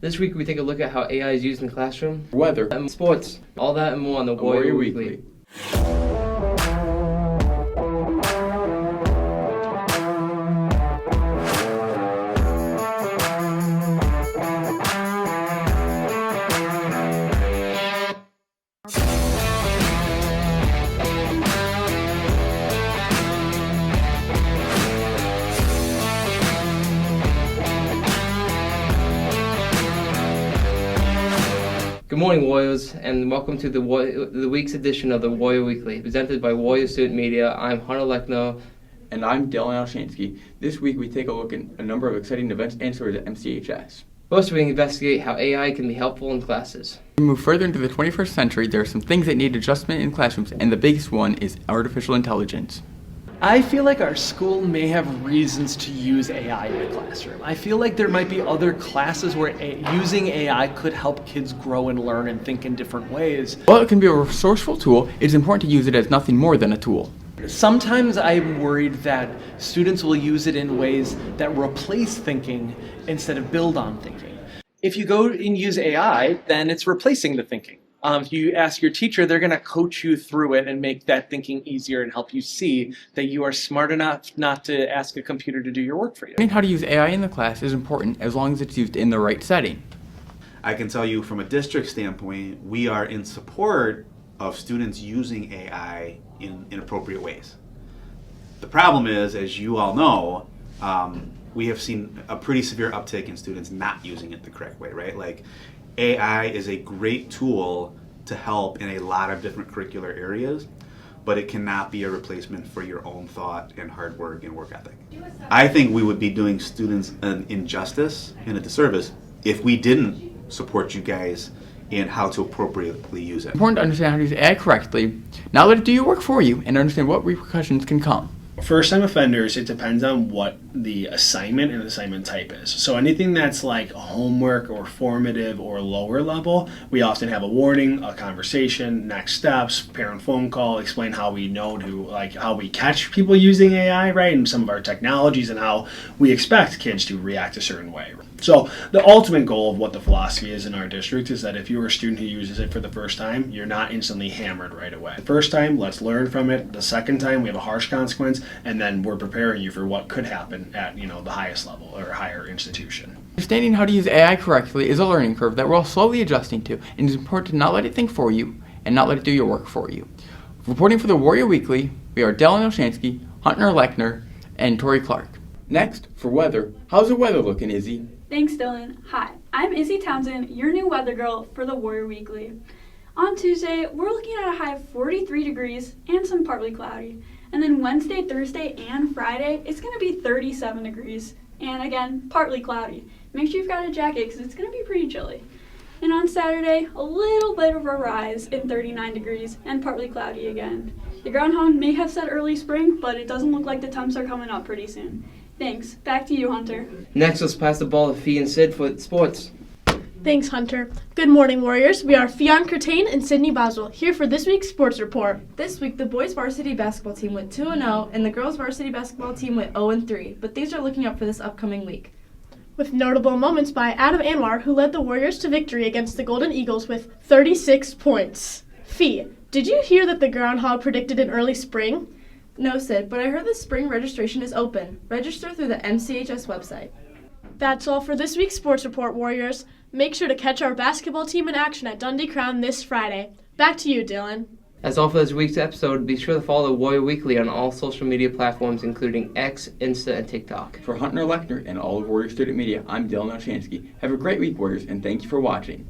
This week we take a look at how AI is used in the classroom, weather, and sports, all that and more on the Warrior Weekly. Good morning, Warriors, and welcome to the week's edition of the Warrior Weekly, presented by Warrior Student Media. I'm Hunter Lechner. And I'm Dylan Alshansky. This week we take a look at a number of exciting events and stories at MCHS. First, we investigate how AI can be helpful in classes. We move further into the 21st century. There are some things that need adjustment in classrooms, and the biggest one is artificial intelligence. I feel like our school may have reasons to use AI in the classroom. I feel like there might be other classes where using AI could help kids grow and learn and think in different ways. While it can be a resourceful tool, it is important to use it as nothing more than a tool. Sometimes I'm worried that students will use it in ways that replace thinking instead of build on thinking. If you go and use AI, then it's replacing the thinking. If you ask your teacher, they're going to coach you through it and make that thinking easier and help you see that you are smart enough not to ask a computer to do your work for you. Learning how to use AI in the class is important as long as it's used in the right setting. I can tell you from a district standpoint, we are in support of students using AI in appropriate ways. The problem is, as you all know, we have seen a pretty severe uptick in students not using it the correct way, right? Like, AI is a great tool to help in a lot of different curricular areas, but it cannot be a replacement for your own thought and hard work and work ethic. I think we would be doing students an injustice and a disservice if we didn't support you guys in how to appropriately use it. It's important to understand how to use AI correctly. Now let it do your work for you and understand what repercussions can come. First-time offenders, it depends on what the assignment and assignment type is. So anything that's like homework or formative or lower level, we often have a warning, a conversation, next steps, parent phone call, explain how we know to, like, how we catch people using AI, right, and some of our technologies and how we expect kids to react a certain way. So the ultimate goal of what the philosophy is in our district is that if you're a student who uses it for the first time, you're not instantly hammered right away. The first time, let's learn from it. The second time, we have a harsh consequence, and then we're preparing you for what could happen at, the highest level or higher institution. Understanding how to use AI correctly is a learning curve that we're all slowly adjusting to, and it's important to not let it think for you and not let it do your work for you. Reporting for the Warrior Weekly, we are Dylan Alshansky, Hunter Lechner, and Tori Clark. Next, for weather, how's the weather looking, Izzy? Thanks, Dylan. Hi, I'm Izzy Townsend, your new weather girl for the Warrior Weekly. On Tuesday, we're looking at a high of 43 degrees and some partly cloudy. And then Wednesday, Thursday, and Friday, it's going to be 37 degrees. And again, partly cloudy. Make sure you've got a jacket because it's going to be pretty chilly. And on Saturday, a little bit of a rise in 39 degrees and partly cloudy again. The groundhog may have said early spring, but it doesn't look like the temps are coming up pretty soon. Thanks. Back to you, Hunter. Next, let's pass the ball to Fee and Sid for sports. Thanks, Hunter. Good morning, Warriors. We are Fionn Curtain and Sydney Boswell, here for this week's sports report. This week, the boys varsity basketball team went 2-0, and the girls varsity basketball team went 0-3, but these are looking up for this upcoming week. With notable moments by Adam Anwar, who led the Warriors to victory against the Golden Eagles with 36 points. Fee, did you hear that the groundhog predicted an early spring? No, Sid, but I heard the spring registration is open. Register through the MCHS website. That's all for this week's sports report, Warriors. Make sure to catch our basketball team in action at Dundee Crown this Friday. Back to you, Dylan. That's all for this week's episode. Be sure to follow the Warrior Weekly on all social media platforms, including X, Insta, and TikTok. For Hunter Lechner and all of Warrior Student Media, I'm Dylan Alshansky. Have a great week, Warriors, and thank you for watching.